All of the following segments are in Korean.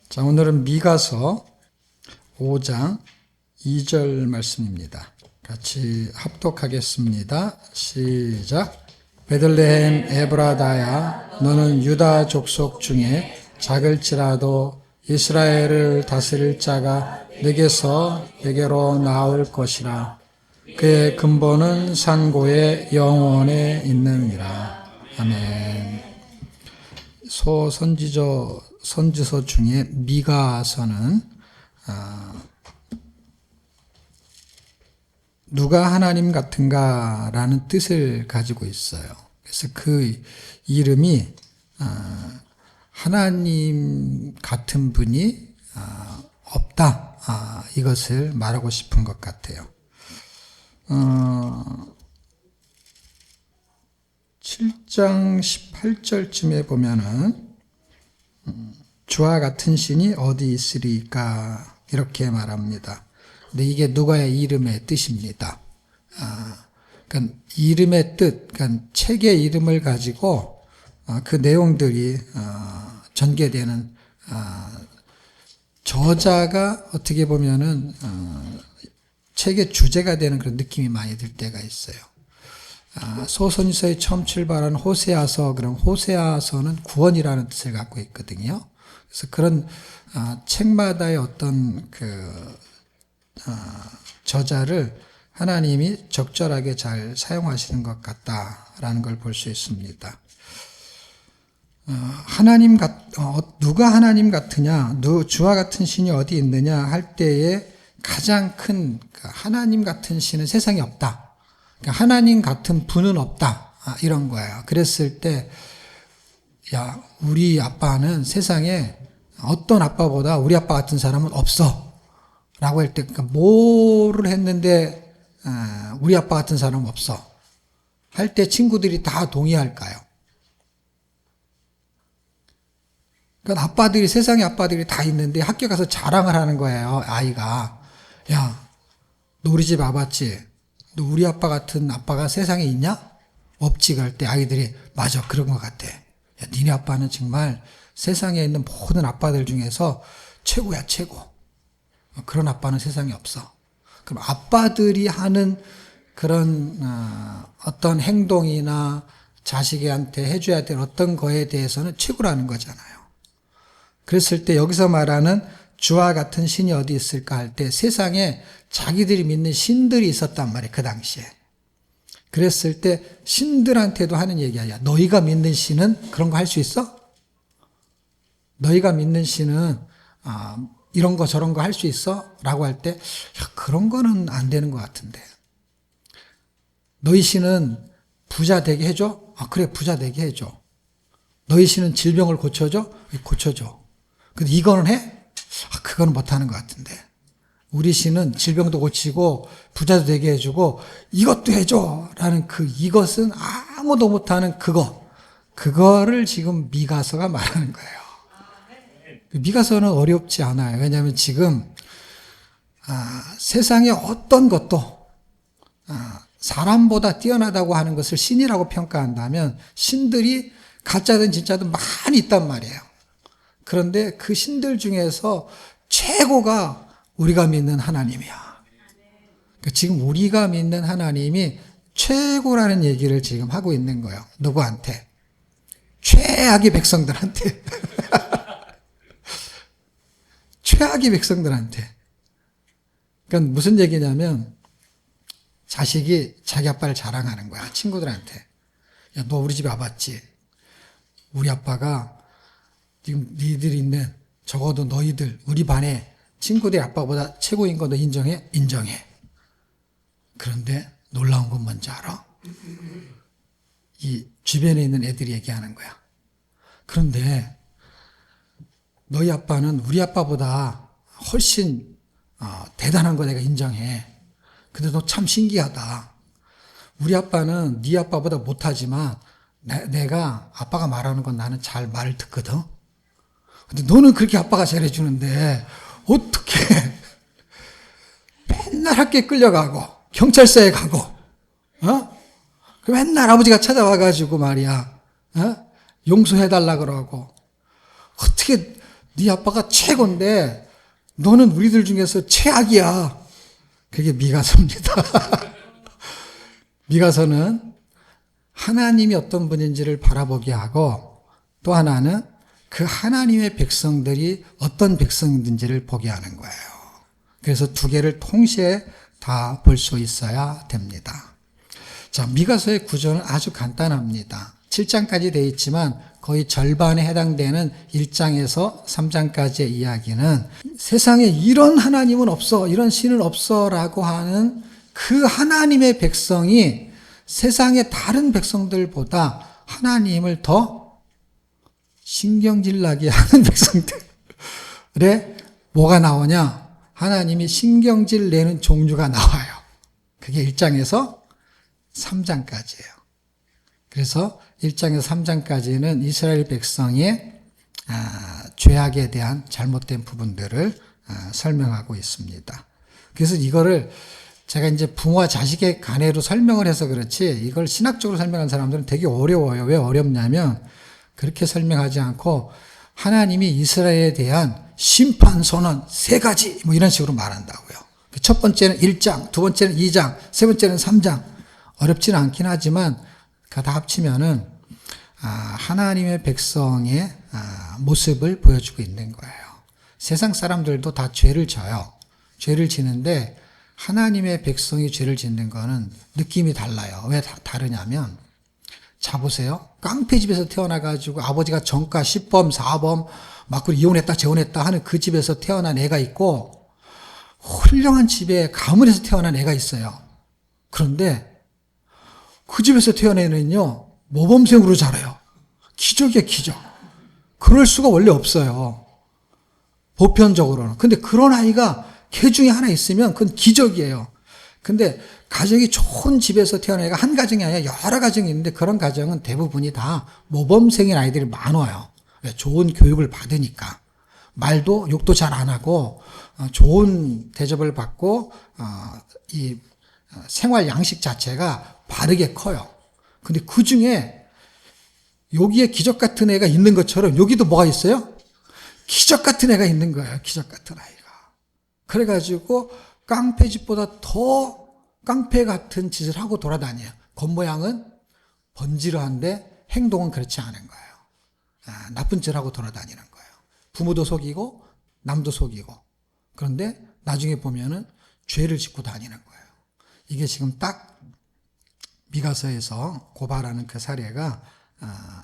자, 오늘은 미가서 5장 2절 말씀입니다. 같이 합독하겠습니다. 시작. 베들레헴 에브라다야, 너는 유다 족속 중에 작을지라도 이스라엘을 다스릴 자가 내게서 내게로 나올 것이라. 그의 근본은 산고의 영원에 있느니라. 아멘. 선지서 중에 미가서는 누가 하나님 같은가라는 뜻을 가지고 있어요. 그래서 그 이름이 하나님 같은 분이 없다, 이것을 말하고 싶은 것 같아요. 7장 18절쯤에 보면은 주와 같은 신이 어디 있으리까 이렇게 말합니다. 근데 이게 누가의 이름의 뜻입니다. 그러니까 이름의 뜻, 그러니까 책의 이름을 가지고 그 내용들이 전개되는, 저자가 어떻게 보면은 책의 주제가 되는 그런 느낌이 많이 들 때가 있어요. 소선지서의 처음 출발한 호세아서, 그럼 호세아서는 구원이라는 뜻을 갖고 있거든요. 그래서 그런 책마다의 어떤 저자를 하나님이 적절하게 잘 사용하시는 것 같다라는 걸 볼 수 있습니다. 누가 하나님 같으냐, 주와 같은 신이 어디 있느냐 할 때에 가장 큰 하나님 같은 신은 세상에 없다. 그러니까 하나님 같은 분은 없다, 이런 거예요. 그랬을 때, 야, 우리 아빠는 세상에 어떤 아빠보다 우리 아빠 같은 사람은 없어 라고 할 때, 그러니까 뭐를 했는데 우리 아빠 같은 사람은 없어 할 때 친구들이 다 동의할까요? 그러니까 세상에 아빠들이 다 있는데 학교 가서 자랑을 하는 거예요. 아이가, 야, 너 우리 집 와봤지? 너 우리 아빠 같은 아빠가 세상에 있냐? 없지. 그럴 때 아이들이, 맞아, 그런 것 같아. 야, 니네 아빠는 정말 세상에 있는 모든 아빠들 중에서 최고야, 최고. 그런 아빠는 세상에 없어. 그럼 아빠들이 하는 그런 어떤 행동이나 자식한테 해줘야 될 어떤 거에 대해서는 최고라는 거잖아요. 그랬을 때 여기서 말하는 주와 같은 신이 어디 있을까 할 때 세상에 자기들이 믿는 신들이 있었단 말이에요, 그 당시에. 그랬을 때 신들한테도 하는 얘기야. 야, 너희가 믿는 신은 그런 거 할 수 있어? 너희가 믿는 신은 이런 거 저런 거 할 수 있어? 라고 할 때, 야, 그런 거는 안 되는 것 같은데. 너희 신은 부자 되게 해줘? 그래, 부자 되게 해줘. 너희 신은 질병을 고쳐줘? 고쳐줘. 근데 이거는 해? 그거는 못하는 것 같은데. 우리 신은 질병도 고치고 부자도 되게 해주고 이것도 해줘 라는 이것은 아무도 못하는 그거를 지금 미가서가 말하는 거예요. 미가서는 어렵지 않아요. 왜냐하면 지금 세상의 어떤 것도 사람보다 뛰어나다고 하는 것을 신이라고 평가한다면 신들이 가짜든 진짜든 많이 있단 말이에요. 그런데 그 신들 중에서 최고가 우리가 믿는 하나님이야. 그러니까 지금 우리가 믿는 하나님이 최고라는 얘기를 지금 하고 있는 거예요. 누구한테? 최악의 백성들한테. 최악의 백성들한테. 그러니까 무슨 얘기냐면 자식이 자기 아빠를 자랑하는 거야. 친구들한테. 야, 너 우리 집에 와봤지? 우리 아빠가 지금 니들 있는, 적어도 너희들 우리 반에 친구들이 아빠보다 최고인 거 너 인정해? 인정해. 그런데 놀라운 건 뭔지 알아? 이 주변에 있는 애들이 얘기하는 거야. 그런데 너희 아빠는 우리 아빠보다 훨씬 대단한 거 내가 인정해. 근데 너 참 신기하다. 우리 아빠는 네 아빠보다 못하지만 내가 아빠가 말하는 건 나는 잘 말을 듣거든. 근데 너는 그렇게 아빠가 잘해주는데 어떻게 맨날 학교에 끌려가고 경찰서에 가고 맨날 아버지가 찾아와가지고 말이야 용서해달라 그러고 어떻게 네 아빠가 최고인데 너는 우리들 중에서 최악이야. 그게 미가서입니다. 미가서는 하나님이 어떤 분인지를 바라보게 하고 또 하나는 그 하나님의 백성들이 어떤 백성인지를 보게 하는 거예요. 그래서 두 개를 동시에 다 볼 수 있어야 됩니다. 자, 미가서의 구조는 아주 간단합니다. 7장까지 되어 있지만 거의 절반에 해당되는 1장에서 3장까지의 이야기는 세상에 이런 하나님은 없어, 이런 신은 없어 라고 하는 그 하나님의 백성이 세상의 다른 백성들보다 하나님을 더 신경질 나게 하는 백성들에 뭐가 나오냐? 하나님이 신경질 내는 종류가 나와요. 그게 1장에서 3장까지예요. 그래서 1장에서 3장까지는 이스라엘 백성의 죄악에 대한 잘못된 부분들을 설명하고 있습니다. 그래서 이거를 제가 이제 부모와 자식의 간해로 설명을 해서 그렇지 이걸 신학적으로 설명한 사람들은 되게 어려워요. 왜 어렵냐면 그렇게 설명하지 않고 하나님이 이스라엘에 대한 심판 선언 3가지 뭐 이런 식으로 말한다고요. 첫 번째는 1장, 두 번째는 2장, 세 번째는 3장. 어렵지는 않긴 하지만 다 합치면은 하나님의 백성의 모습을 보여주고 있는 거예요. 세상 사람들도 다 죄를 져요. 죄를 지는데 하나님의 백성이 죄를 짓는 거는 느낌이 달라요. 왜 다르냐면 자 보세요. 깡패집에서 태어나가지고 아버지가 정가 10범, 4범 막 이혼했다 재혼했다 하는 그 집에서 태어난 애가 있고 훌륭한 집에 가문에서 태어난 애가 있어요. 그런데 그 집에서 태어난 애는요 모범생으로 자라요. 기적이에요, 기적. 그럴 수가 원래 없어요. 보편적으로는. 근데 그런 아이가 걔 중에 하나 있으면 그건 기적이에요. 근데 가정이 좋은 집에서 태어난 애가 한 가정이 아니라 여러 가정이 있는데 그런 가정은 대부분이 다 모범생인 아이들이 많아요. 좋은 교육을 받으니까. 말도 욕도 잘 안 하고 좋은 대접을 받고 이 생활 양식 자체가 바르게 커요. 근데 그 중에 여기에 기적 같은 애가 있는 것처럼 여기도 뭐가 있어요? 기적 같은 애가 있는 거예요. 기적 같은 아이가. 그래가지고 깡패집보다 더 깡패 같은 짓을 하고 돌아다녀요. 겉모양은 번지르한데 행동은 그렇지 않은 거예요. 나쁜 짓을 하고 돌아다니는 거예요. 부모도 속이고 남도 속이고. 그런데 나중에 보면은 죄를 짓고 다니는 거예요. 이게 지금 딱 미가서에서 고발하는 그 사례가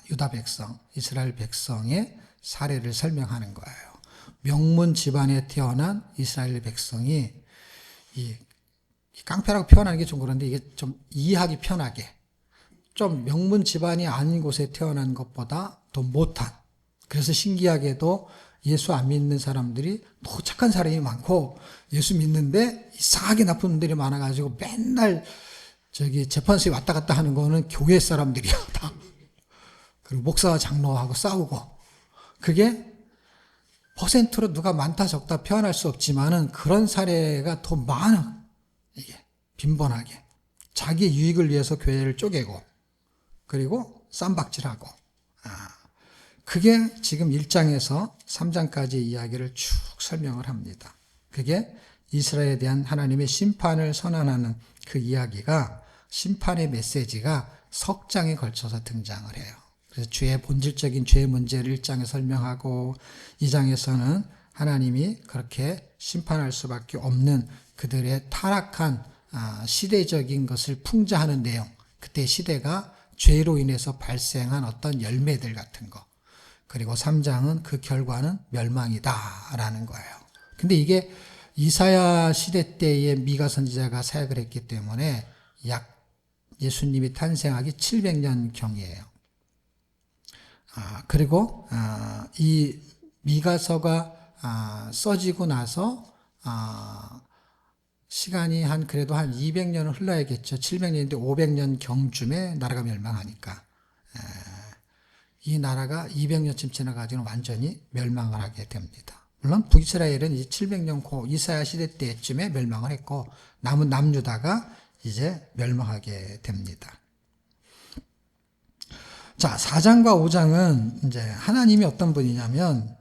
유다 백성, 이스라엘 백성의 사례를 설명하는 거예요. 명문 집안에 태어난 이스라엘 백성이 이 깡패라고 표현하는 게 좀 그런데 이게 좀 이해하기 편하게 좀 명문 집안이 아닌 곳에 태어난 것보다 더 못한, 그래서 신기하게도 예수 안 믿는 사람들이 더 착한 사람이 많고 예수 믿는데 이상하게 나쁜 놈들이 많아가지고 맨날 재판소에 왔다 갔다 하는 거는 교회 사람들이야 다. 그리고 목사와 장로하고 싸우고. 그게 퍼센트로 누가 많다 적다 표현할 수 없지만은 그런 사례가 더 많아. 이게 빈번하게 자기 유익을 위해서 교회를 쪼개고 그리고 쌈박질하고. 그게 지금 1장에서 3장까지 이야기를 쭉 설명을 합니다. 그게 이스라엘에 대한 하나님의 심판을 선언하는 그 이야기가, 심판의 메시지가 석 장에 걸쳐서 등장을 해요. 그래서 죄의 본질적인 죄의 문제를 1장에 설명하고 2장에서는 하나님이 그렇게 심판할 수밖에 없는 그들의 타락한 시대적인 것을 풍자하는 내용, 그때 시대가 죄로 인해서 발생한 어떤 열매들 같은 거, 그리고 3장은 그 결과는 멸망이다라는 거예요. 근데 이게 이사야 시대 때에 미가 선지자가 사역을 했기 때문에 약 예수님이 탄생하기 700년 경이에요. 그리고 이 미가서가 써지고 나서 시간이 그래도 한 200년은 흘러야겠죠. 700년인데 500년 경쯤에 나라가 멸망하니까 이 나라가 200년쯤 지나가지고는 완전히 멸망을 하게 됩니다. 물론 북이스라엘은 이제 700년 이사야 시대 때쯤에 멸망을 했고 남은 남유다가 이제 멸망하게 됩니다. 자, 4장과 5장은 이제 하나님이 어떤 분이냐면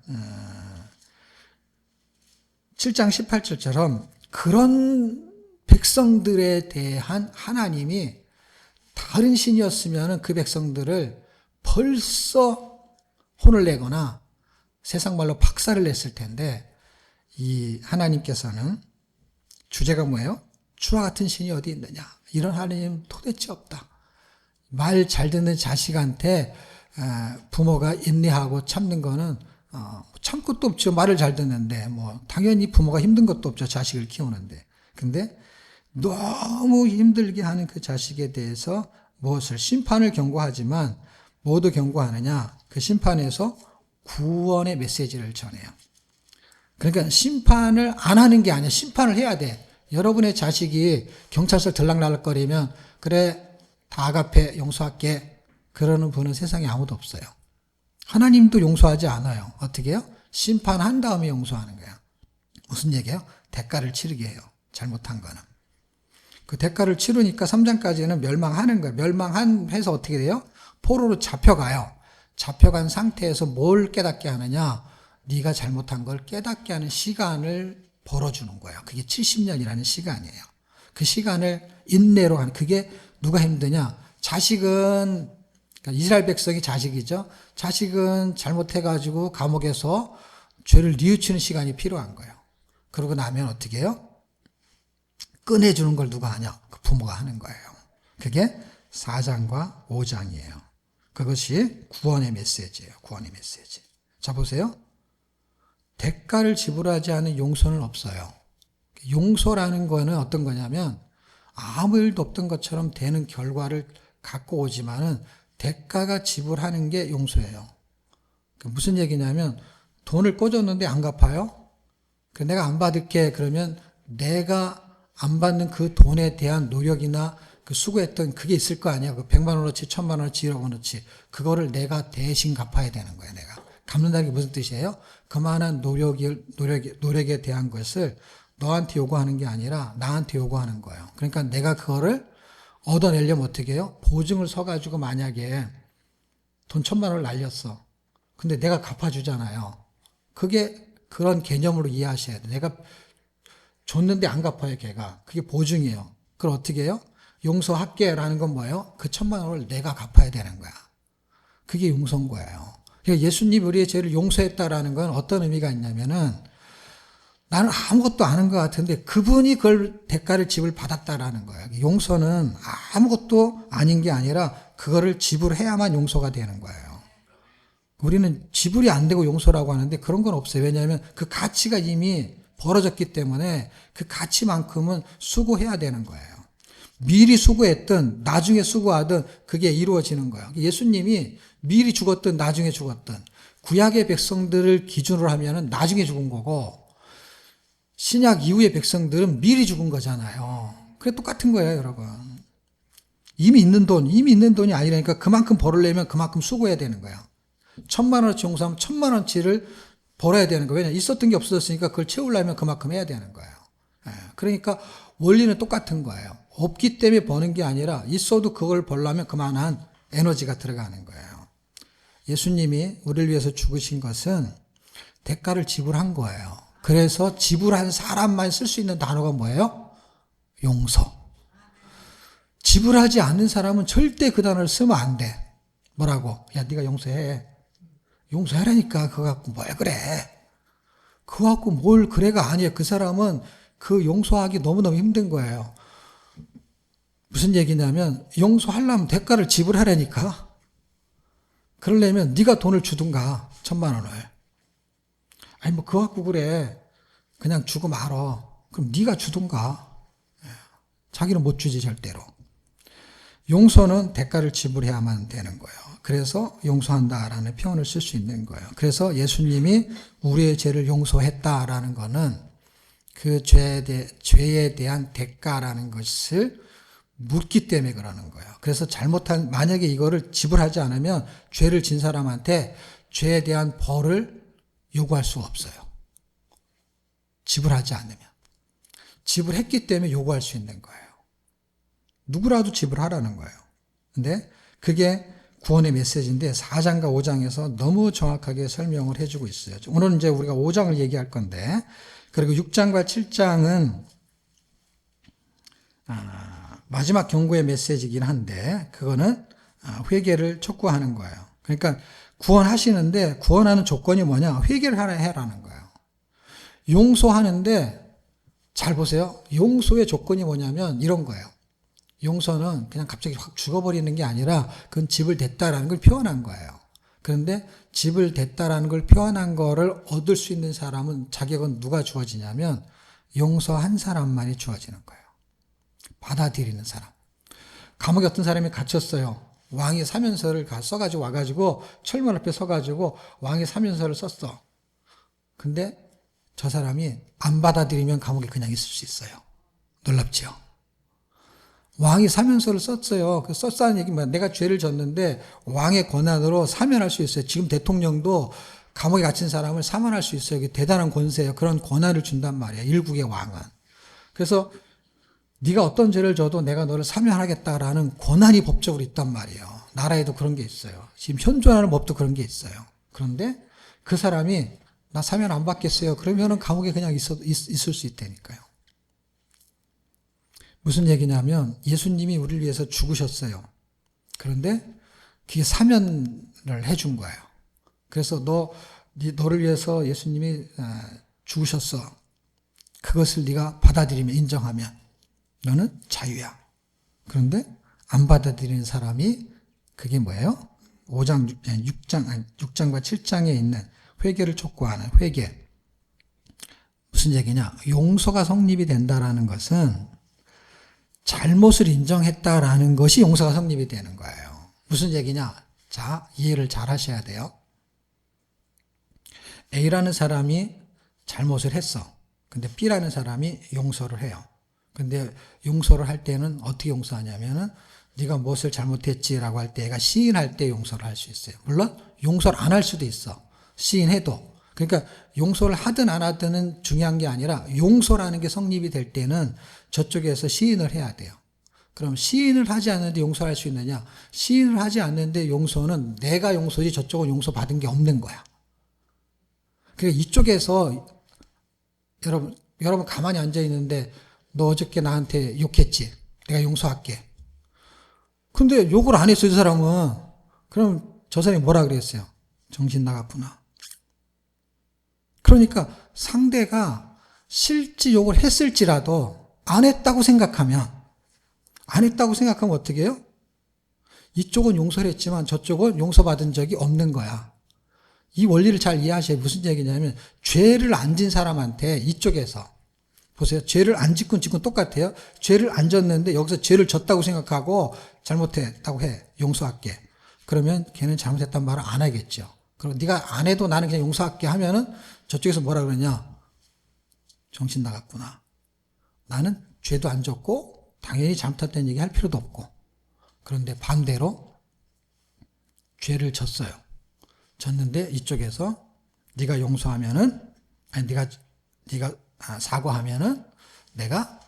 7장 18절처럼 그런 백성들에 대한 하나님이 다른 신이었으면 그 백성들을 벌써 혼을 내거나 세상 말로 박살을 냈을 텐데, 이 하나님께서는 주제가 뭐예요? 주와 같은 신이 어디 있느냐? 이런 하나님 도대체 없다. 말 잘 듣는 자식한테 부모가 인내하고 참는 거는 참 것도 없죠. 말을 잘 듣는데 당연히 부모가 힘든 것도 없죠. 자식을 키우는데. 근데 너무 힘들게 하는 그 자식에 대해서 무엇을 심판을 경고하지만 모두 경고하느냐? 그 심판에서 구원의 메시지를 전해요. 그러니까 심판을 안 하는 게 아니야. 심판을 해야 돼. 여러분의 자식이 경찰서 들락날락거리면 그래 다 아가페 용서할게 그러는 분은 세상에 아무도 없어요. 하나님도 용서하지 않아요. 어떻게 해요? 심판한 다음에 용서하는 거야. 무슨 얘기예요? 대가를 치르게 해요. 잘못한 거는. 그 대가를 치르니까 3장까지는 멸망하는 거예요. 멸망해서 어떻게 돼요? 포로로 잡혀가요. 잡혀간 상태에서 뭘 깨닫게 하느냐? 네가 잘못한 걸 깨닫게 하는 시간을 벌어주는 거예요. 그게 70년이라는 시간이에요. 그 시간을 인내로 하는, 그게 누가 힘드냐? 자식은, 그러니까 이스라엘 백성이 자식이죠. 자식은 잘못해가지고 감옥에서 죄를 뉘우치는 시간이 필요한 거예요. 그러고 나면 어떻게 해요? 꺼내주는 걸 누가 하냐? 그 부모가 하는 거예요. 그게 4장과 5장이에요. 그것이 구원의 메시지예요. 구원의 메시지. 자, 보세요. 대가를 지불하지 않은 용서는 없어요. 용서라는 거는 어떤 거냐면 아무 일도 없던 것처럼 되는 결과를 갖고 오지만은 대가가 지불하는 게 용서예요. 무슨 얘기냐면 돈을 꿔줬는데 안 갚아요? 내가 안 받을게 그러면 내가 안 받는 그 돈에 대한 노력이나 그 수고했던 그게 있을 거 아니야. 그 100만 원어치, 1000만 원어치, 1억 원어치. 그거를 내가 대신 갚아야 되는 거야, 내가. 갚는다는 게 무슨 뜻이에요? 그만한 노력에 대한 것을 너한테 요구하는 게 아니라 나한테 요구하는 거예요. 그러니까 내가 그거를 얻어내려면 어떻게 해요? 보증을 서가지고 만약에 돈 1000만 원을 날렸어. 근데 내가 갚아주잖아요. 그게 그런 개념으로 이해하셔야 돼. 내가 줬는데 안 갚아요, 걔가. 그게 보증이에요. 그걸 어떻게 해요? 용서할게라는 건 뭐예요? 그 1000만 원을 내가 갚아야 되는 거야. 그게 용서인 거예요. 그러니까 예수님이 우리의 죄를 용서했다라는 건 어떤 의미가 있냐면은 나는 아무것도 아는 것 같은데 그분이 그걸 대가를 지불받았다라는 거예요. 용서는 아무것도 아닌 게 아니라 그거를 지불해야만 용서가 되는 거예요. 우리는 지불이 안 되고 용서라고 하는데 그런 건 없어요. 왜냐하면 그 가치가 이미 벌어졌기 때문에 그 가치만큼은 수고해야 되는 거예요. 미리 수고했든 나중에 수고하든 그게 이루어지는 거예요. 예수님이 미리 죽었든 나중에 죽었든 구약의 백성들을 기준으로 하면은 나중에 죽은 거고 신약 이후의 백성들은 미리 죽은 거잖아요. 그래 똑같은 거예요, 여러분. 이미 있는 돈이 아니라니까 그만큼 벌으려면 그만큼 수고해야 되는 거예요. 1000만 원어치 용서하면 1000만 원어치를 벌어야 되는 거예요. 왜냐하면 있었던 게 없어졌으니까 그걸 채우려면 그만큼 해야 되는 거예요. 그러니까 원리는 똑같은 거예요. 없기 때문에 버는 게 아니라 있어도 그걸 벌려면 그만한 에너지가 들어가는 거예요. 예수님이 우리를 위해서 죽으신 것은 대가를 지불한 거예요. 그래서 지불한 사람만 쓸 수 있는 단어가 뭐예요? 용서. 지불하지 않는 사람은 절대 그 단어를 쓰면 안 돼. 뭐라고? 야, 네가 용서해. 용서하라니까. 그거 갖고 뭐야 그래. 그거 갖고 뭘 그래가 아니에요. 그 사람은 그 용서하기 너무너무 힘든 거예요. 무슨 얘기냐면 용서하려면 대가를 지불하라니까. 그러려면 네가 돈을 주든가 1000만 원을. 아니 그거 갖고 그래. 그냥 주고 말어. 그럼 네가 주든가. 자기는 못 주지 절대로. 용서는 대가를 지불해야만 되는 거예요. 그래서 용서한다라는 표현을 쓸 수 있는 거예요. 그래서 예수님이 우리의 죄를 용서했다라는 거는 그 죄에 대한 대가라는 것을 묻기 때문에 그러는 거예요. 그래서 만약에 이거를 지불하지 않으면 죄를 진 사람한테 죄에 대한 벌을 요구할 수가 없어요. 지불하지 않으면. 지불했기 때문에 요구할 수 있는 거예요. 누구라도 지불하라는 거예요. 근데 그게 구원의 메시지인데 4장과 5장에서 너무 정확하게 설명을 해주고 있어요. 오늘은 이제 우리가 5장을 얘기할 건데 그리고 6장과 7장은 마지막 경고의 메시지이긴 한데 그거는 회개를 촉구하는 거예요. 그러니까 구원하시는데 구원하는 조건이 뭐냐? 회개를 해라는 거예요. 용서하는데 잘 보세요. 용서의 조건이 뭐냐면 이런 거예요. 용서는 그냥 갑자기 확 죽어버리는 게 아니라 그건 집을 댔다라는 걸 표현한 거예요. 그런데 집을 댔다라는 걸 표현한 거를 얻을 수 있는 사람은 자격은 누가 주어지냐면 용서한 사람만이 주어지는 거예요. 받아들이는 사람. 감옥에 어떤 사람이 갇혔어요. 왕이 사면서를 써가지고 와가지고 철문 앞에 서가지고 왕이 사면서를 썼어. 근데 저 사람이 안 받아들이면 감옥에 그냥 있을 수 있어요. 놀랍지요? 왕이 사면서를 썼어요. 그 썼다는 얘기는 뭐야? 내가 죄를 졌는데 왕의 권한으로 사면할 수 있어요. 지금 대통령도 감옥에 갇힌 사람을 사면할 수 있어요. 이게 대단한 권세예요. 그런 권한을 준단 말이에요. 일국의 왕은. 그래서 네가 어떤 죄를 져도 내가 너를 사면하겠다라는 권한이 법적으로 있단 말이에요. 나라에도 그런 게 있어요. 지금 현존하는 법도 그런 게 있어요. 그런데 그 사람이 나 사면 안 받겠어요. 그러면은 감옥에 그냥 있을 수 있다니까요. 무슨 얘기냐면 예수님이 우리를 위해서 죽으셨어요. 그런데 그게 사면을 해준 거예요. 그래서 너를 위해서 예수님이 죽으셨어. 그것을 네가 받아들이면 인정하면 너는 자유야. 그런데 안 받아들이는 사람이 그게 뭐예요? 6장과 7장에 있는 회개를 촉구하는 회개. 무슨 얘기냐? 용서가 성립이 된다라는 것은 잘못을 인정했다라는 것이 용서가 성립이 되는 거예요. 무슨 얘기냐? 자, 이해를 잘 하셔야 돼요. A라는 사람이 잘못을 했어. 근데 B라는 사람이 용서를 해요. 근데 용서를 할 때는 어떻게 용서하냐면은 네가 무엇을 잘못했지라고 할 때 얘가 시인할 때 용서를 할 수 있어요. 물론 용서를 안 할 수도 있어. 시인해도. 그러니까 용서를 하든 안 하든은 중요한 게 아니라 용서라는 게 성립이 될 때는 저쪽에서 시인을 해야 돼요. 그럼 시인을 하지 않는데 용서할 수 있느냐? 시인을 하지 않는데 용서는 내가 용서지 저쪽은 용서받은 게 없는 거야. 그러니까 이쪽에서 여러분 가만히 앉아 있는데 너 어저께 나한테 욕했지? 내가 용서할게. 근데 욕을 안 했어요, 저 사람은. 그럼 저 사람이 뭐라 그랬어요? 정신 나갔구나. 그러니까 상대가 실제 욕을 했을지라도 안 했다고 생각하면 어떻게 해요? 이쪽은 용서를 했지만 저쪽은 용서받은 적이 없는 거야. 이 원리를 잘 이해하셔야 무슨 얘기냐면 죄를 안 진 사람한테 이쪽에서 보세요. 죄를 안 짓고 똑같아요. 죄를 안 졌는데 여기서 죄를 졌다고 생각하고 잘못했다고 해. 용서할게. 그러면 걔는 잘못했단 말을 안 하겠죠. 그리고 네가 안 해도 나는 그냥 용서할게 하면은 저쪽에서 뭐라 그러냐. 정신 나갔구나. 나는 죄도 안 졌고 당연히 잘못했다는 얘기 할 필요도 없고. 그런데 반대로 죄를 졌어요. 졌는데 이쪽에서 네가 용서하면은 아니 네가 사과하면은 네가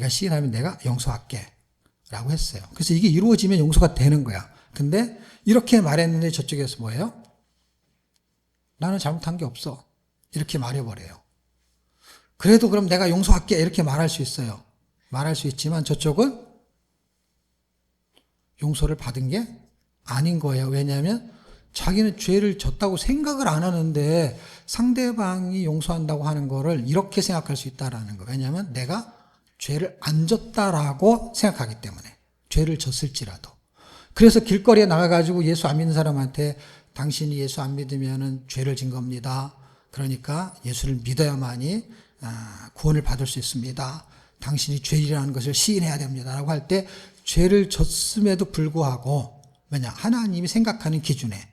시인하면 내가 용서할게 라고 했어요. 그래서 이게 이루어지면 용서가 되는 거야. 근데 이렇게 말했는데 저쪽에서 뭐예요? 나는 잘못한 게 없어. 이렇게 말해버려요. 그래도 그럼 내가 용서할게 이렇게 말할 수 있어요. 말할 수 있지만 저쪽은 용서를 받은 게 아닌 거예요. 왜냐하면 자기는 죄를 졌다고 생각을 안 하는데 상대방이 용서한다고 하는 거를 이렇게 생각할 수 있다라는 거. 왜냐하면 내가 죄를 안 졌다라고 생각하기 때문에. 죄를 졌을지라도. 그래서 길거리에 나가가지고 예수 안 믿는 사람한테 당신이 예수 안 믿으면은 죄를 진 겁니다. 그러니까 예수를 믿어야만이 구원을 받을 수 있습니다. 당신이 죄인이라는 것을 시인해야 됩니다. 라고 할 때 죄를 졌음에도 불구하고 왜냐? 하나님이 생각하는 기준에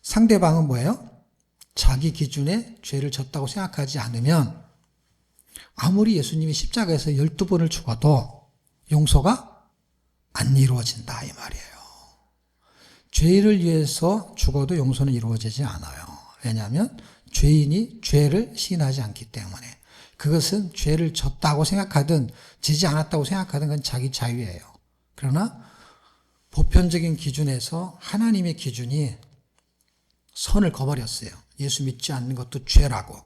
상대방은 뭐예요? 자기 기준에 죄를 졌다고 생각하지 않으면 아무리 예수님이 십자가에서 12번을 죽어도 용서가 안 이루어진다 이 말이에요. 죄인을 위해서 죽어도 용서는 이루어지지 않아요. 왜냐하면 죄인이 죄를 시인하지 않기 때문에 그것은 죄를 졌다고 생각하든 지지 않았다고 생각하든 그건 자기 자유예요. 그러나 보편적인 기준에서 하나님의 기준이 선을 거버렸어요. 예수 믿지 않는 것도 죄라고.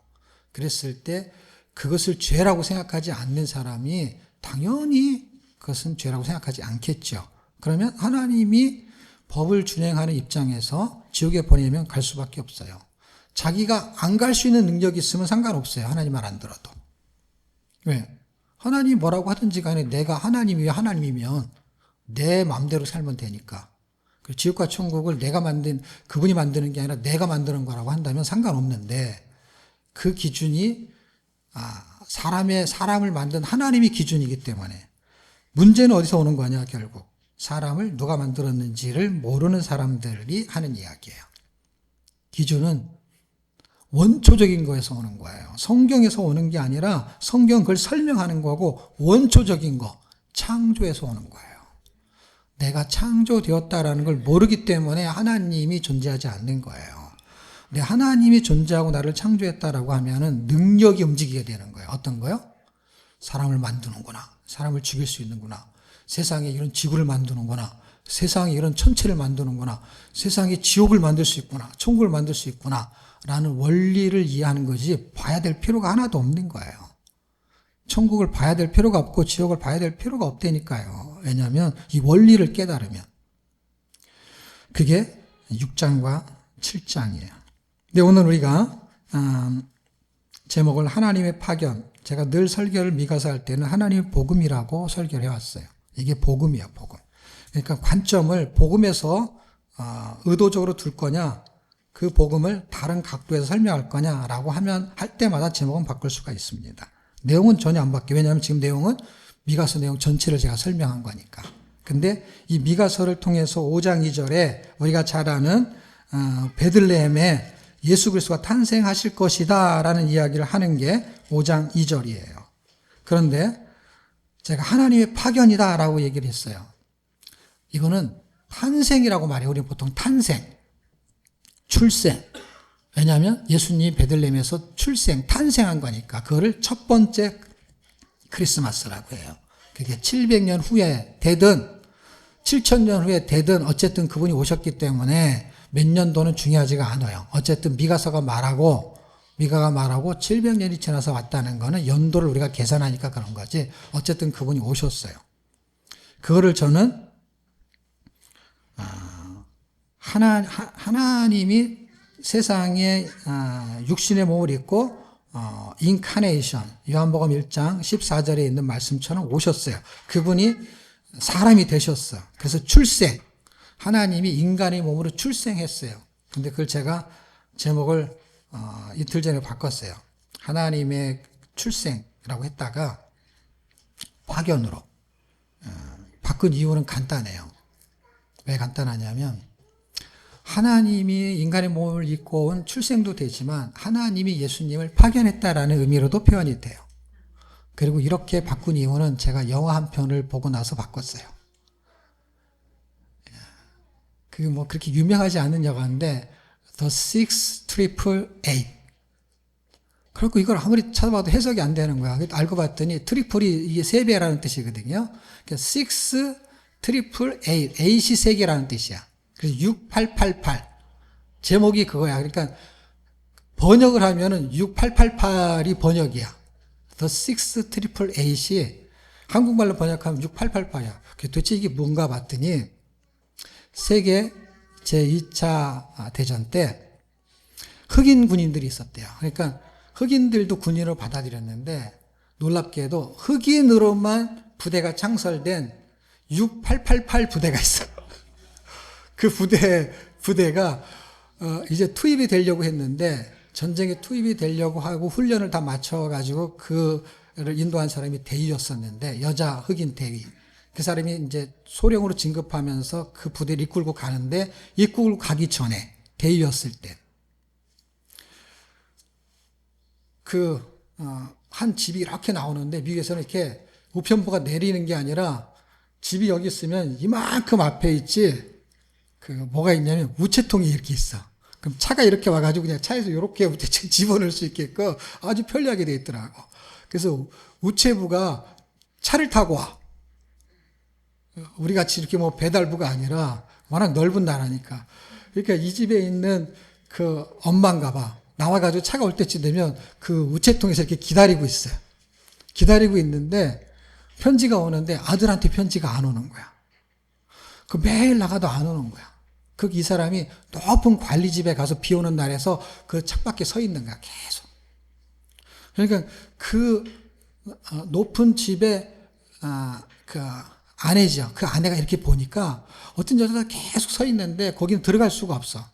그랬을 때 그것을 죄라고 생각하지 않는 사람이 당연히 그것은 죄라고 생각하지 않겠죠. 그러면 하나님이 법을 준행하는 입장에서 지옥에 보내면 갈 수밖에 없어요. 자기가 안 갈 수 있는 능력이 있으면 상관없어요. 하나님 말 안 들어도. 왜? 하나님이 뭐라고 하든지 간에 내가 하나님이 하나님이면 내 마음대로 살면 되니까. 지옥과 천국을 그분이 만드는 게 아니라 내가 만드는 거라고 한다면 상관없는데, 그 기준이, 사람을 만든 하나님이 기준이기 때문에, 문제는 어디서 오는 거냐, 결국. 사람을 누가 만들었는지를 모르는 사람들이 하는 이야기예요. 기준은 원초적인 거에서 오는 거예요. 성경에서 오는 게 아니라 성경은 그걸 설명하는 거고, 원초적인 거, 창조에서 오는 거예요. 내가 창조되었다라는 걸 모르기 때문에 하나님이 존재하지 않는 거예요. 근데 하나님이 존재하고 나를 창조했다라고 하면은 능력이 움직이게 되는 거예요. 어떤 거요? 사람을 만드는구나. 사람을 죽일 수 있는구나. 세상에 이런 지구를 만드는구나. 세상에 이런 천체를 만드는구나. 세상에 지옥을 만들 수 있구나. 천국을 만들 수 있구나. 라는 원리를 이해하는 거지 봐야 될 필요가 하나도 없는 거예요. 천국을 봐야 될 필요가 없고 지옥을 봐야 될 필요가 없다니까요. 왜냐하면 이 원리를 깨달으면. 그게 6장과 7장이에요. 근데 오늘 우리가 제목을 하나님의 파견, 제가 늘 설교를 미가서 할 때는 하나님의 복음이라고 설교를 해왔어요. 이게 복음이에요, 복음. 그러니까 관점을 복음에서 의도적으로 둘 거냐, 그 복음을 다른 각도에서 설명할 거냐라고 할 때마다 제목은 바꿀 수가 있습니다. 내용은 전혀 안 바뀌어요. 왜냐하면 지금 내용은 미가서 내용 전체를 제가 설명한 거니까. 근데 이 미가서를 통해서 5장 2절에 우리가 잘 아는 베들레헴에 예수 그리스도가 탄생하실 것이다 라는 이야기를 하는 게 5장 2절이에요. 그런데 제가 하나님의 파견이다 라고 얘기를 했어요. 이거는 탄생이라고 말해요. 우리는 보통 탄생, 출생. 왜냐하면 예수님이 베들레헴에서 탄생한 거니까 그거를 첫 번째 크리스마스라고 해요. 그게 700년 후에 되든 7000년 후에 되든 어쨌든 그분이 오셨기 때문에 몇 년도는 중요하지가 않아요. 어쨌든 미가가 말하고 700년이 지나서 왔다는 거는 연도를 우리가 계산하니까 그런 거지. 어쨌든 그분이 오셨어요. 그거를 저는 하나님이 세상에 육신의 몸을 입고 인카네이션, 요한복음 1장 14절에 있는 말씀처럼 오셨어요. 그분이 사람이 되셨어. 그래서 출생, 하나님이 인간의 몸으로 출생했어요. 근데 그걸 제가 제목을 이틀 전에 바꿨어요. 하나님의 출생이라고 했다가 파견으로 바꾼 이유는 간단해요. 왜 간단하냐면 하나님이 인간의 몸을 입고 온 출생도 되지만 하나님이 예수님을 파견했다라는 의미로도 표현이 돼요. 그리고 이렇게 바꾼 이유는 제가 영화 한 편을 보고 나서 바꿨어요. 그게 뭐 그렇게 유명하지 않은 영화인데 The Six Triple Eight. 그리고 이걸 아무리 찾아봐도 해석이 안 되는 거야. 알고 봤더니 트리플이 이게 3배라는 뜻이거든요. 그러니까 Six Triple Eight, 8이 3개라는 뜻이야. 그래서 6888. 제목이 그거야. 그러니까 번역을 하면은 6888이 번역이야. The Six Triple Eight이 한국말로 번역하면 6888이야. 도대체 이게 뭔가 봤더니 세계 제2차 대전 때 흑인 군인들이 있었대요. 그러니까 흑인들도 군인으로 받아들였는데 놀랍게도 흑인으로만 부대가 창설된 6888 부대가 있어요. 그 부대가 이제 투입이 되려고 했는데 전쟁에 투입이 되려고 하고 훈련을 다 마쳐가지고 그를 인도한 사람이 대위였었는데 여자 흑인 대위. 그 사람이 이제 소령으로 진급하면서 그 부대를 이끌고 가는데 이끌고 가기 전에 대위였을 때 한 집이 이렇게 나오는데 미국에서는 이렇게 우편부가 내리는 게 아니라 집이 여기 있으면 이만큼 앞에 있지 뭐가 있냐면 우체통이 이렇게 있어. 그럼 차가 이렇게 와가지고 그냥 차에서 이렇게 우체통 집어넣을 수 있게끔 아주 편리하게 돼 있더라고. 그래서 우체부가 차를 타고 와. 우리 같이 이렇게 뭐 배달부가 아니라 워낙 넓은 나라니까. 그러니까 이 집에 있는 그 엄마인가 봐. 나와가지고 차가 올 때쯤 되면 그 우체통에서 이렇게 기다리고 있어요. 기다리고 있는데 편지가 오는데 아들한테 편지가 안 오는 거야. 그 매일 나가도 안 오는 거야. 그 이 사람이 높은 관리집에 가서 비 오는 날에서 그 창밖에 서 있는 거야, 계속. 그러니까 그 높은 집에 그 아내죠. 그 아내가 이렇게 보니까 어떤 여자가 계속 서 있는데 거기는 들어갈 수가 없어.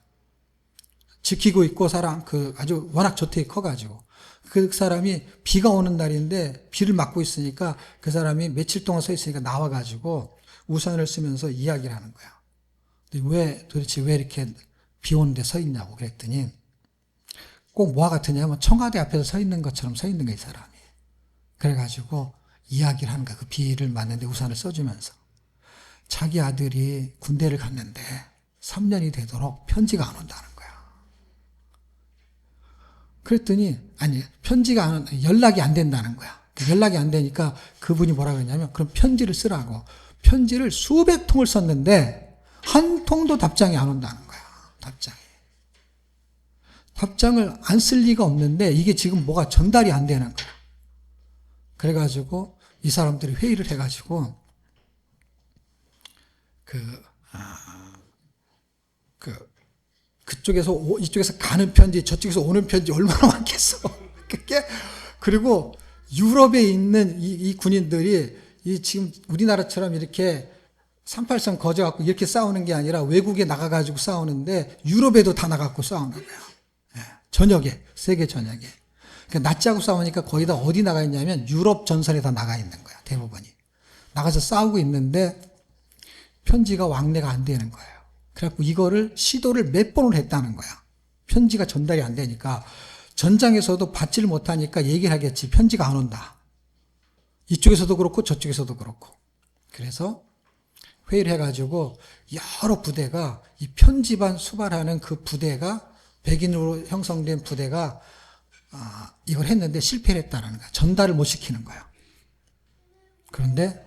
지키고 있고 사람 그 아주 워낙 저택이 커가지고 그 사람이 비가 오는 날인데 비를 맞고 있으니까 그 사람이 며칠 동안 서 있으니까 나와가지고 우산을 쓰면서 이야기를 하는 거야. 도대체 왜 이렇게 비 오는데 서 있냐고 그랬더니 꼭 뭐가 같으냐면 청와대 앞에서 서 있는 것처럼 서 있는 거야, 이 사람이. 그래가지고 이야기를 하는 거야. 그 비를 맞는데 우산을 써주면서. 자기 아들이 군대를 갔는데 3년이 되도록 편지가 안 온다는 거야. 그랬더니 아니 연락이 안 된다는 거야. 연락이 안 되니까 그분이 뭐라 그러냐면 그럼 편지를 쓰라고. 편지를 수백 통을 썼는데 한 통도 답장이 안 온다는 거야. 답장을 안 쓸 리가 없는데 이게 지금 뭐가 전달이 안 되는 거야. 그래가지고 이 사람들이 회의를 해가지고 그쪽에서 이쪽에서 가는 편지 저쪽에서 오는 편지 얼마나 많겠어. 그리고 유럽에 있는 이 군인들이 지금 우리나라처럼 이렇게 38선 거져갖고 이렇게 싸우는 게 아니라 외국에 나가가지고 싸우는데 유럽에도 다 나가고 싸우는 거예요. 전역에, 세계 전역에. 그러니까 낫자고 싸우니까 거의 다 어디 나가 있냐면 유럽 전선에 다 나가 있는 거야, 대부분이. 나가서 싸우고 있는데 편지가 왕래가 안 되는 거예요. 그래갖고 이거를 시도를 몇 번을 했다는 거야. 편지가 전달이 안 되니까 전장에서도 받지를 못하니까 얘기를 하겠지. 편지가 안 온다. 이쪽에서도 그렇고 저쪽에서도 그렇고. 그래서 회의를 해가지고 여러 부대가 이 편지반 수발하는 그 부대가 백인으로 형성된 부대가 이걸 했는데 실패를 했다는 거야. 전달을 못 시키는 거야. 그런데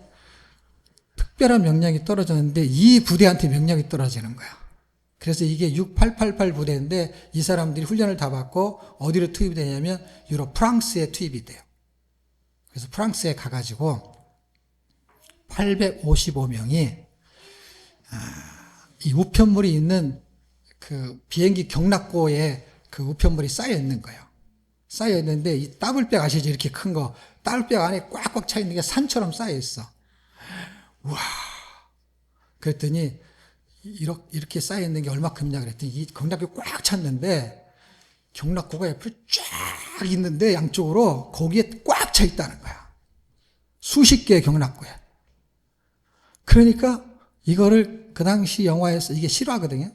특별한 명령이 떨어졌는데 이 부대한테 명령이 떨어지는 거야. 그래서 이게 6888 부대인데 이 사람들이 훈련을 다 받고 어디로 투입이 되냐면 유럽 프랑스에 투입이 돼요. 그래서 프랑스에 가가지고 855명이 이 우편물이 있는 그 비행기 경락고에 그 우편물이 쌓여 있는 거예요. 쌓여 있는데 이 따블백 아시죠? 이렇게 큰 거. 따블백 안에 꽉꽉 차 있는 게 산처럼 쌓여 있어. 와. 그랬더니 이렇게 쌓여 있는 게 얼마큼이냐 그랬더니 이 경락고에 꽉 찼는데 경락고가 옆으로 쫙 있는데 양쪽으로 거기에 꽉 차 있다는 거야. 수십 개의 경락고에. 그러니까 이거를 그 당시 영화에서 이게 실화거든요.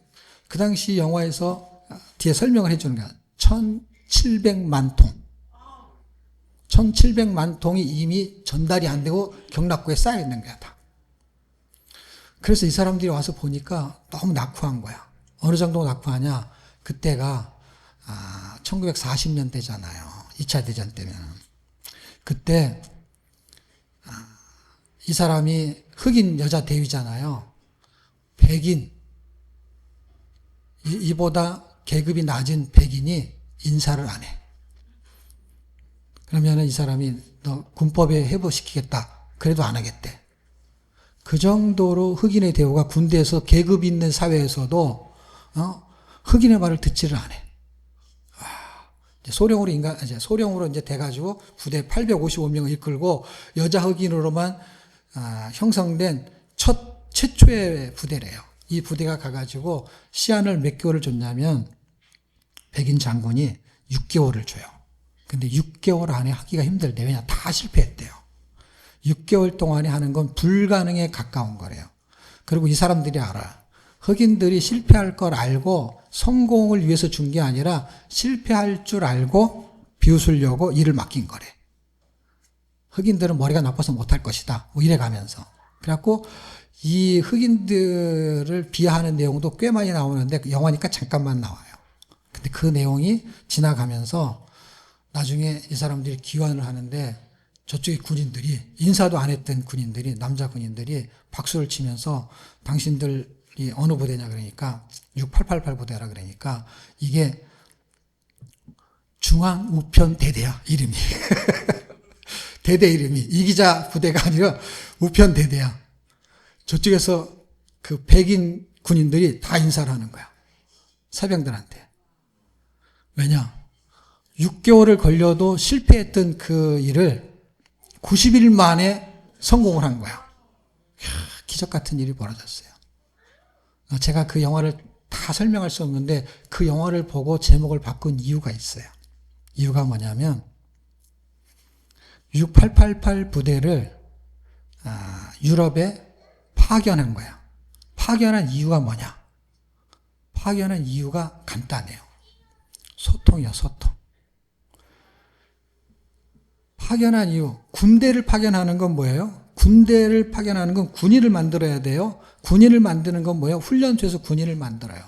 그 당시 영화에서 뒤에 설명을 해주는 거야. 1700만 통. 1700만 통이 이미 전달이 안 되고 경락고에 쌓여 있는 거야, 다. 그래서 이 사람들이 와서 보니까 너무 낙후한 거야. 어느 정도 낙후하냐? 그때가 1940년대잖아요. 2차 대전 때면. 그때 이 사람이 흑인 여자 대위잖아요. 백인, 이보다 계급이 낮은 백인이 인사를 안 해. 그러면 이 사람이 너 군법에 회부시키겠다. 그래도 안 하겠대. 그 정도로 흑인의 대우가 군대에서 계급 있는 사회에서도 흑인의 말을 듣지를 않아. 소령으로 이제 돼가지고 부대 855명을 이끌고 여자 흑인으로만 형성된 최초의 부대래요. 이 부대가 가가지고 시한을 몇 개월을 줬냐면 백인 장군이 6개월을 줘요. 근데 6개월 안에 하기가 힘들대. 왜냐? 다 실패했대요. 6개월 동안에 하는 건 불가능에 가까운 거래요. 그리고 이 사람들이 알아. 흑인들이 실패할 걸 알고 성공을 위해서 준 게 아니라 실패할 줄 알고 비웃으려고 일을 맡긴 거래. 흑인들은 머리가 나빠서 못할 것이다. 뭐 이래 가면서. 그래갖고 이 흑인들을 비하하는 내용도 꽤 많이 나오는데 영화니까 잠깐만 나와요. 근데 그 내용이 지나가면서 나중에 이 사람들이 기원을 하는데 저쪽의 군인들이 인사도 안 했던 군인들이 남자 군인들이 박수를 치면서 당신들이 어느 부대냐 그러니까 6888 부대라 그러니까 이게 중앙 우편 대대야, 이름이. 대대 이름이. 이기자 부대가 아니라 우편 대대야. 저쪽에서 그 백인 군인들이 다 인사를 하는 거야. 사병들한테. 왜냐? 6개월을 걸려도 실패했던 그 일을 90일 만에 성공을 한 거야. 기적 같은 일이 벌어졌어요. 제가 그 영화를 다 설명할 수 없는데 그 영화를 보고 제목을 바꾼 이유가 있어요. 이유가 뭐냐면 6888 부대를 유럽에 파견한 거야. 파견한 이유가 뭐냐? 파견한 이유가 간단해요. 소통이요, 소통. 파견한 이유, 군대를 파견하는 건 뭐예요? 군대를 파견하는 건 군인을 만들어야 돼요. 군인을 만드는 건 뭐예요? 훈련소에서 군인을 만들어요.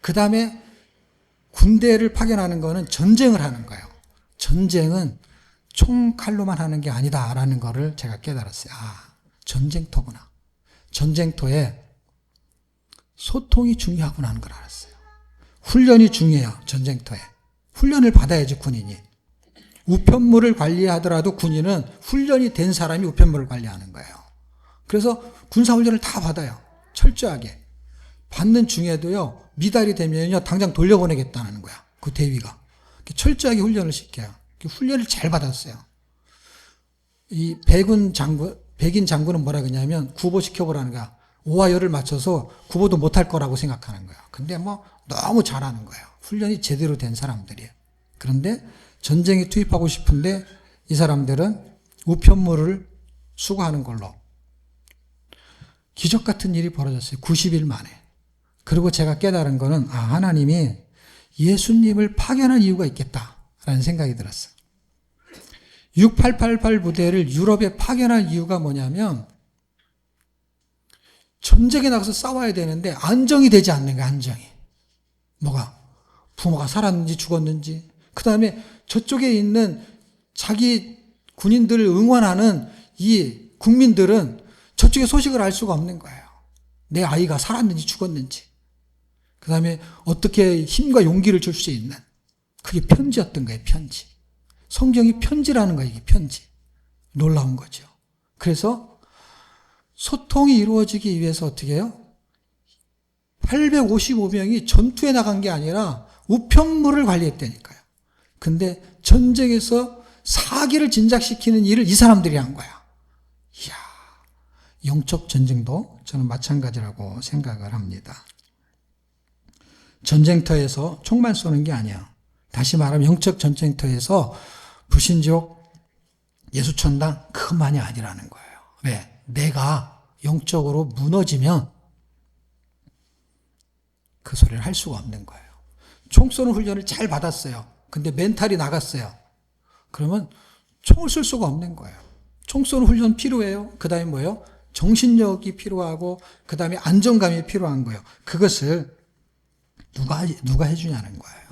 그 다음에 군대를 파견하는 거는 전쟁을 하는 거예요. 전쟁은 총칼로만 하는 게 아니다라는 거를 제가 깨달았어요. 전쟁터구나. 전쟁터에 소통이 중요하구나 하는 걸 알았어요. 훈련이 중요해요. 전쟁터에. 훈련을 받아야지 군인이. 우편물을 관리하더라도 군인은 훈련이 된 사람이 우편물을 관리하는 거예요. 그래서 군사훈련을 다 받아요. 철저하게. 받는 중에도요, 미달이 되면요, 당장 돌려보내겠다는 거야. 그 대위가. 철저하게 훈련을 시켜요. 훈련을 잘 받았어요. 이 백인 장군은 뭐라 그러냐면 구보시켜보라는 거야. 오와 열을 맞춰서 구보도 못할 거라고 생각하는 거야. 근데 너무 잘하는 거예요. 훈련이 제대로 된 사람들이에요. 그런데 전쟁에 투입하고 싶은데 이 사람들은 우편물을 수거하는 걸로 기적 같은 일이 벌어졌어요. 90일 만에. 그리고 제가 깨달은 거는 하나님이 예수님을 파견한 이유가 있겠다라는 생각이 들었어요. 6888 부대를 유럽에 파견한 이유가 뭐냐면 전쟁에 나가서 싸워야 되는데 안정이 되지 않는 거야. 안정이. 뭐가? 부모가 살았는지 죽었는지, 그 다음에 저쪽에 있는 자기 군인들을 응원하는 이 국민들은 저쪽의 소식을 알 수가 없는 거예요. 내 아이가 살았는지 죽었는지. 그 다음에 어떻게 힘과 용기를 줄 수 있는. 그게 편지였던 거예요. 편지. 성경이 편지라는 거예요. 이게 편지. 놀라운 거죠. 그래서 소통이 이루어지기 위해서 어떻게 해요? 855명이 전투에 나간 게 아니라 우편물을 관리했다니까요. 근데 전쟁에서 사기를 진작시키는 일을 이 사람들이 한 거야. 이야, 영적 전쟁도 저는 마찬가지라고 생각을 합니다. 전쟁터에서 총만 쏘는 게 아니야. 다시 말하면 영적 전쟁터에서 불신족, 예수천당 그것만이 아니라는 거예요. 왜? 내가 영적으로 무너지면 그 소리를 할 수가 없는 거예요. 총 쏘는 훈련을 잘 받았어요. 근데 멘탈이 나갔어요. 그러면 총을 쏠 수가 없는 거예요. 총 쏘는 훈련 필요해요. 그 다음에 뭐예요? 정신력이 필요하고 그 다음에 안정감이 필요한 거예요. 그것을 누가 해주냐는 거예요.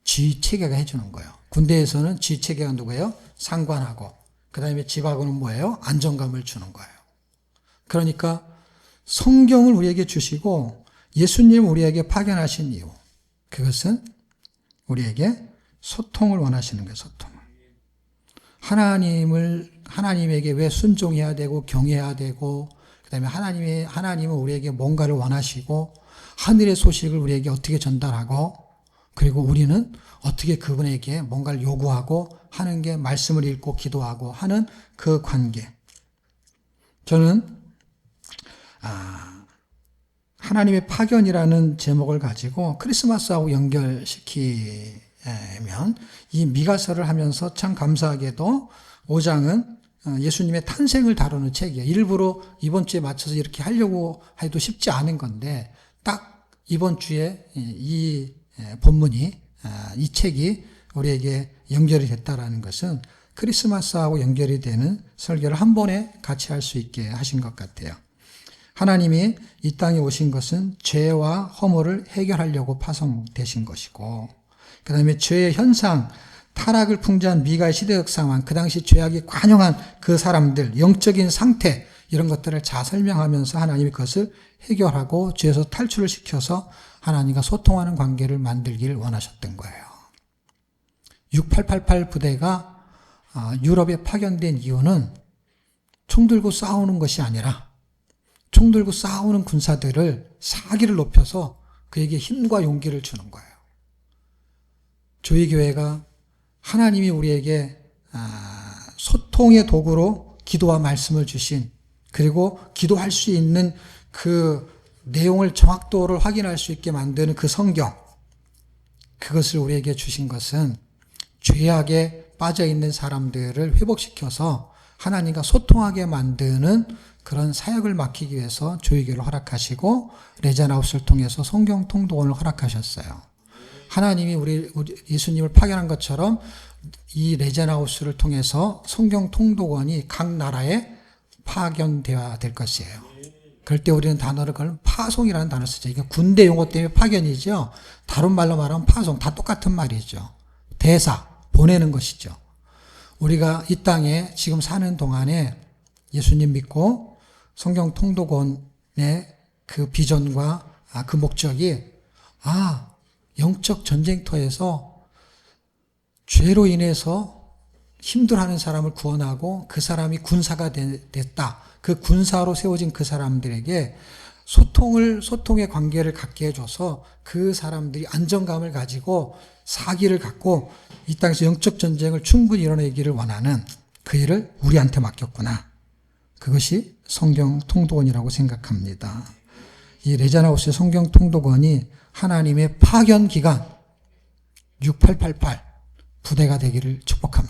지휘체계가 해주는 거예요. 군대에서는 지휘체계가 누구예요? 상관하고 그 다음에 집하고는 뭐예요? 안정감을 주는 거예요. 그러니까 성경을 우리에게 주시고 예수님을 우리에게 파견하신 이유, 그것은 우리에게 소통을 원하시는 거예요. 소통을. 하나님에게 왜 순종해야 되고 경외해야 되고, 그 다음에 하나님은 우리에게 뭔가를 원하시고 하늘의 소식을 우리에게 어떻게 전달하고, 그리고 우리는 어떻게 그분에게 뭔가를 요구하고 하는 게 말씀을 읽고 기도하고 하는 그 관계. 저는 하나님의 파견이라는 제목을 가지고 크리스마스하고 연결시키면 이 미가서를 하면서 참 감사하게도 5장은 예수님의 탄생을 다루는 책이에요. 일부러 이번 주에 맞춰서 이렇게 하려고 해도 쉽지 않은 건데 딱 이번 주에 이 본문이 이 책이 우리에게 연결이 됐다라는 것은 크리스마스하고 연결이 되는 설교를 한 번에 같이 할 수 있게 하신 것 같아요. 하나님이 이 땅에 오신 것은 죄와 허물을 해결하려고 파송되신 것이고, 그 다음에 죄의 현상, 타락을 풍자한 미가의 시대적 상황, 그 당시 죄악이 관영한 그 사람들, 영적인 상태, 이런 것들을 잘 설명하면서 하나님이 그것을 해결하고 죄에서 탈출을 시켜서 하나님과 소통하는 관계를 만들기를 원하셨던 거예요. 6888 부대가 유럽에 파견된 이유는 총 들고 싸우는 것이 아니라 총 들고 싸우는 군사들을 사기를 높여서 그에게 힘과 용기를 주는 거예요. 저희 교회가 하나님이 우리에게 소통의 도구로 기도와 말씀을 주신, 그리고 기도할 수 있는 그 내용을 정확도를 확인할 수 있게 만드는 그 성경, 그것을 우리에게 주신 것은 죄악에 빠져 있는 사람들을 회복시켜서 하나님과 소통하게 만드는 그런 사역을 맡기기 위해서 조이교를 허락하시고 레자나우스를 통해서 성경 통독원을 허락하셨어요. 하나님이 우리 예수님을 파견한 것처럼 이 레자나우스를 통해서 성경 통독원이 각 나라에 파견되어야 될 것이에요. 그럴 때 우리는 단어를 그걸 파송이라는 단어를 쓰죠. 이게 군대 용어 때문에 파견이죠. 다른 말로 말하면 파송, 다 똑같은 말이죠. 대사, 보내는 것이죠. 우리가 이 땅에 지금 사는 동안에 예수님 믿고 성경 통독원의 그 비전과 그 목적이 영적 전쟁터에서 죄로 인해서 힘들어하는 사람을 구원하고 그 사람이 군사가 됐다. 그 군사로 세워진 그 사람들에게 소통의 관계를 갖게 해줘서 그 사람들이 안정감을 가지고 사기를 갖고 이 땅에서 영적 전쟁을 충분히 이뤄내기를 원하는 그 일을 우리한테 맡겼구나. 그것이 성경 통독원이라고 생각합니다. 이 레자나우스의 성경 통독원이 하나님의 파견 기간 6888 부대가 되기를 축복합니다.